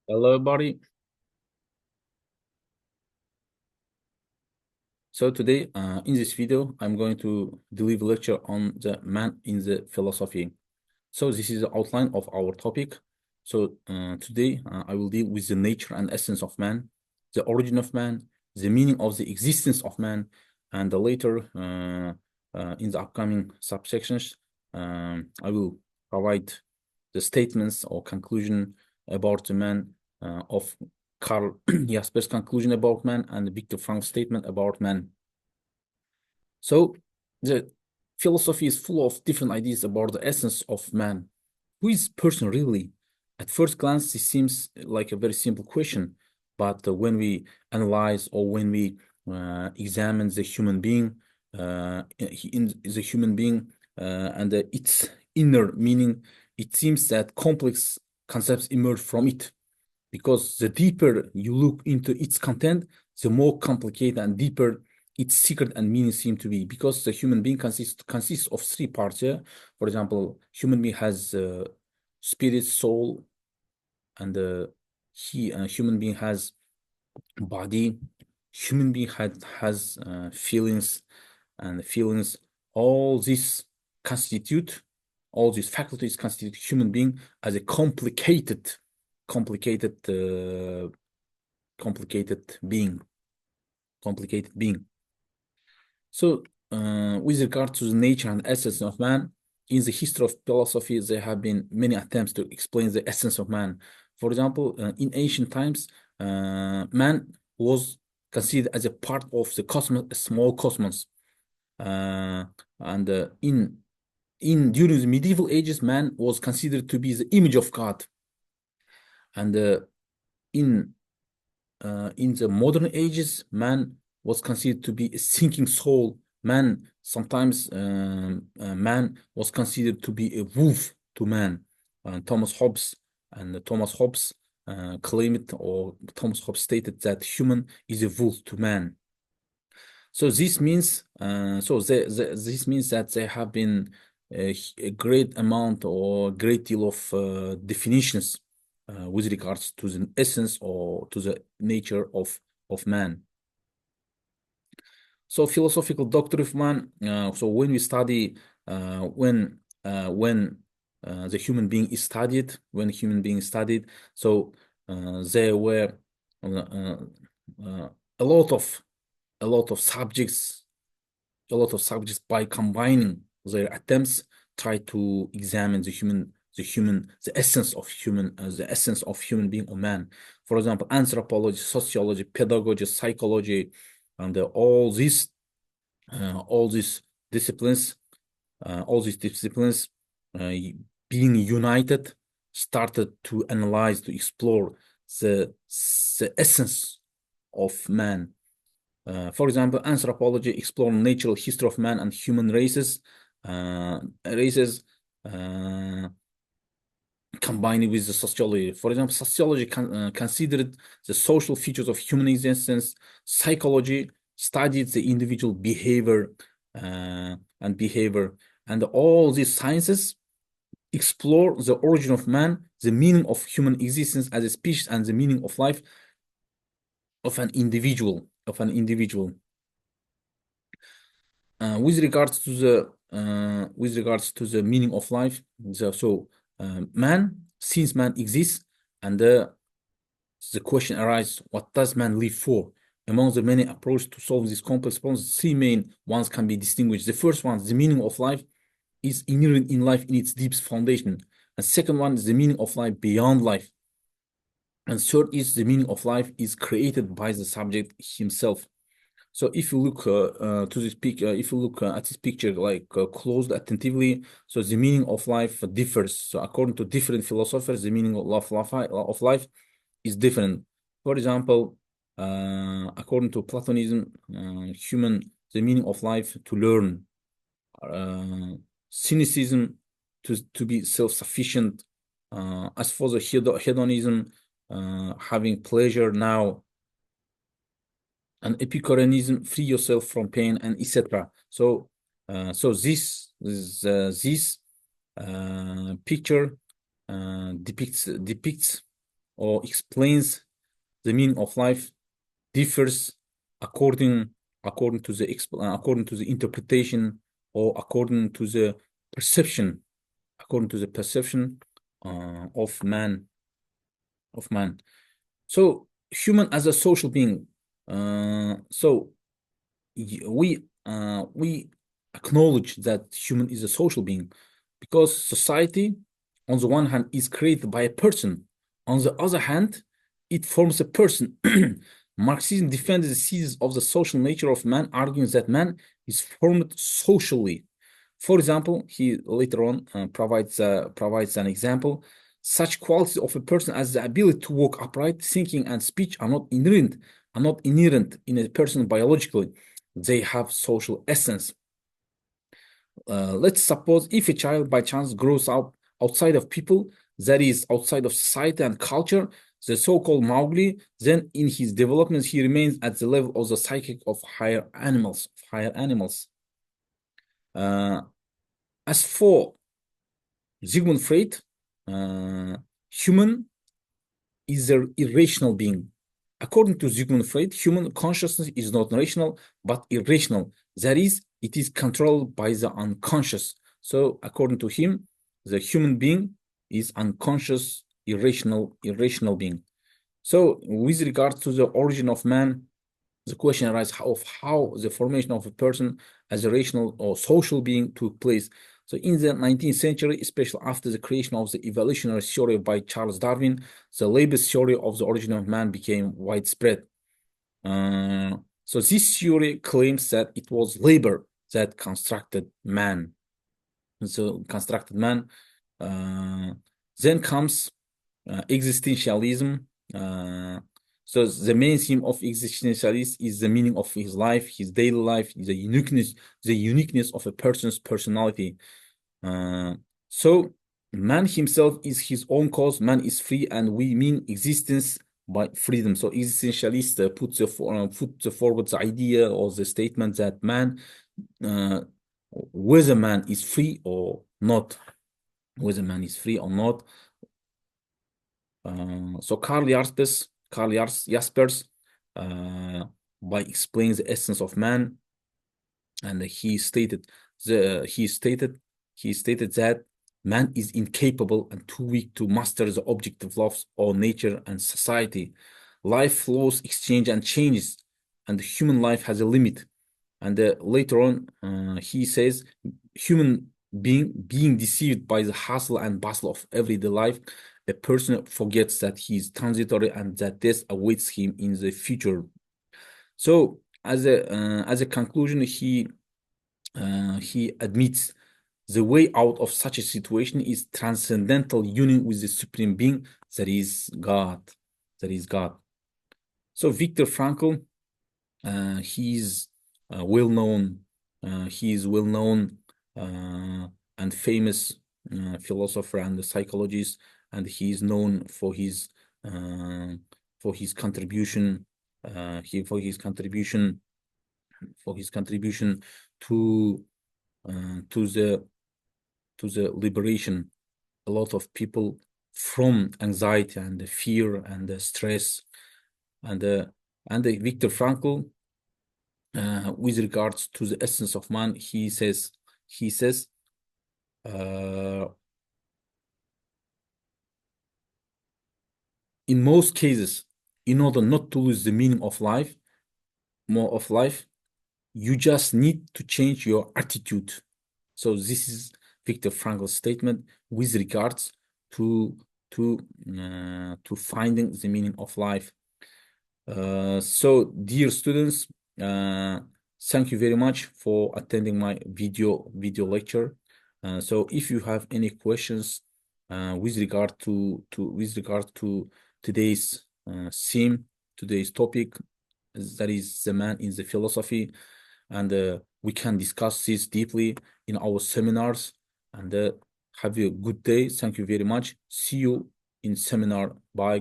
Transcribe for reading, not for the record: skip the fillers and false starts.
Hello, everybody. So today, in this video, I'm going to deliver a lecture on the man in the philosophy. So this is the outline of our topic. So today, I will deal with the nature and essence of man, the origin of man, the meaning of the existence of man, and later, in the upcoming subsections, I will provide the statements or conclusion about the man of Karl Jasper's conclusion about man and Viktor Frankl's statement about man. So the philosophy is full of different ideas about the essence of man. Who is person really? At first glance, this seems like a very simple question, but when we analyze or when we examine the human being, in the human being and its inner meaning, it seems that complex concepts emerge from it. Because the deeper you look into its content, the more complicated and deeper its secret and meaning seem to be. Because the human being consists of three parts. Yeah? For example, human being has spirit, soul, and human being has body. Human being has feelings, and feelings. All this constitute, all these faculties constitute human being as a complicated complicated being, complicated being. So, with regard to the nature and essence of man, in the history of philosophy, there have been many attempts to explain the essence of man. For example, in ancient times, man was considered as a part of the cosmos, a small cosmos. And in during the medieval ages, man was considered to be the image of God. And in in the modern ages, man was considered to be a thinking soul. Man, sometimes man was considered to be a wolf to man. Thomas Hobbes claimed, or Thomas Hobbes stated that human is a wolf to man. So this means, this means that there have been a great amount or great deal of definitions with regards to the essence or to the nature of man. So philosophical doctrine of man. So when we study, when the human being is studied, when human being is studied, so there were uh, uh, uh, a lot of a lot of subjects, a lot of subjects by combining their attempts try to examine the essence of the essence of human being or man. For example, anthropology, sociology, pedagogy, psychology, and all these disciplines, all these disciplines uh, being united started to analyze, to explore the essence of man. For example, anthropology explored natural history of man and human races uh, combined with the sociology. For example, sociology considered the social features of human existence. Psychology studied the individual behavior, and all these sciences explore the origin of man, the meaning of human existence as a species, and the meaning of life of an individual. With regards to the meaning of life, man, since man exists, and the question arises: what does man live for? Among the many approaches to solve these complex problems, three main ones can be distinguished. The first one, the meaning of life, is inherent in life in its deepest foundation. And second one is the meaning of life beyond life. And third is the meaning of life is created by the subject himself. So if you look to this picture, if you look at this picture like closed attentively, so the meaning of life differs. So according to different philosophers, the meaning of life is different. For example, according to Platonism, the meaning of life to learn, uh, cynicism to be self-sufficient. As for the hedonism, having pleasure now, and Epicureanism, free yourself from pain, and etc. So this picture depicts or explains the meaning of life differs according according to the interpretation, or according to the perception of man. So human as a social being. So we acknowledge that human is a social being because society, on the one hand, is created by a person. On the other hand, it forms a person. Marxism defends the thesis of the social nature of man, arguing that man is formed socially. For example, he later on provides an example. Such qualities of a person as the ability to walk upright, thinking, and speech are not inherent in a person biologically. They have social essence. Let's suppose if a child by chance grows up outside of people, that is, outside of society and culture, the so-called Mowgli, then in his development, he remains at the level of the psychic of higher animals. Uh, as for Sigmund Freud, human is an irrational being. According to Sigmund Freud, human consciousness is not rational, but irrational. That is, it is controlled by the unconscious. So, according to him, the human being is unconscious, irrational being. So, with regard to the origin of man, the question arises of how the formation of a person as a rational or social being took place. So in the 19th century, especially after the creation of the evolutionary theory by Charles Darwin, the Labour's theory of the origin of man became widespread. So this theory claims that it was labor that constructed man. And so constructed man. Then comes existentialism. So the main theme of existentialist is the meaning of his life, his daily life, the uniqueness of a person's personality. So man himself is his own cause. Man is free, and we mean existence by freedom. So existentialist puts forward the idea or the statement that man, whether man is free or not, so Karl Jaspers, by explaining the essence of man, and he stated that man is incapable and too weak to master the objective laws of nature and society. Life flows, exchange, and changes, and human life has a limit. And later on, he says, human being deceived by the hustle and bustle of everyday life, a person forgets that he is transitory and that death awaits him in the future. So, as a conclusion, he admits the way out of such a situation is transcendental union with the supreme being, that is God. So Viktor Frankl, he's well known. He is well known and famous philosopher and psychologist, and he is known for his contribution. For his contribution to the liberation a lot of people from anxiety and the fear and the stress, and Viktor Frankl, with regards to the essence of man, he says, in most cases, in order not to lose the meaning of life, you just need to change your attitude. So this is Viktor Frankl's statement with regards to finding the meaning of life. So dear students, thank you very much for attending my video lecture. So if you have any questions with regard to today's theme, today's topic, that is the man in the philosophy, and we can discuss this deeply in our seminars. And have a good day. Thank you very much. See you in seminar. Bye.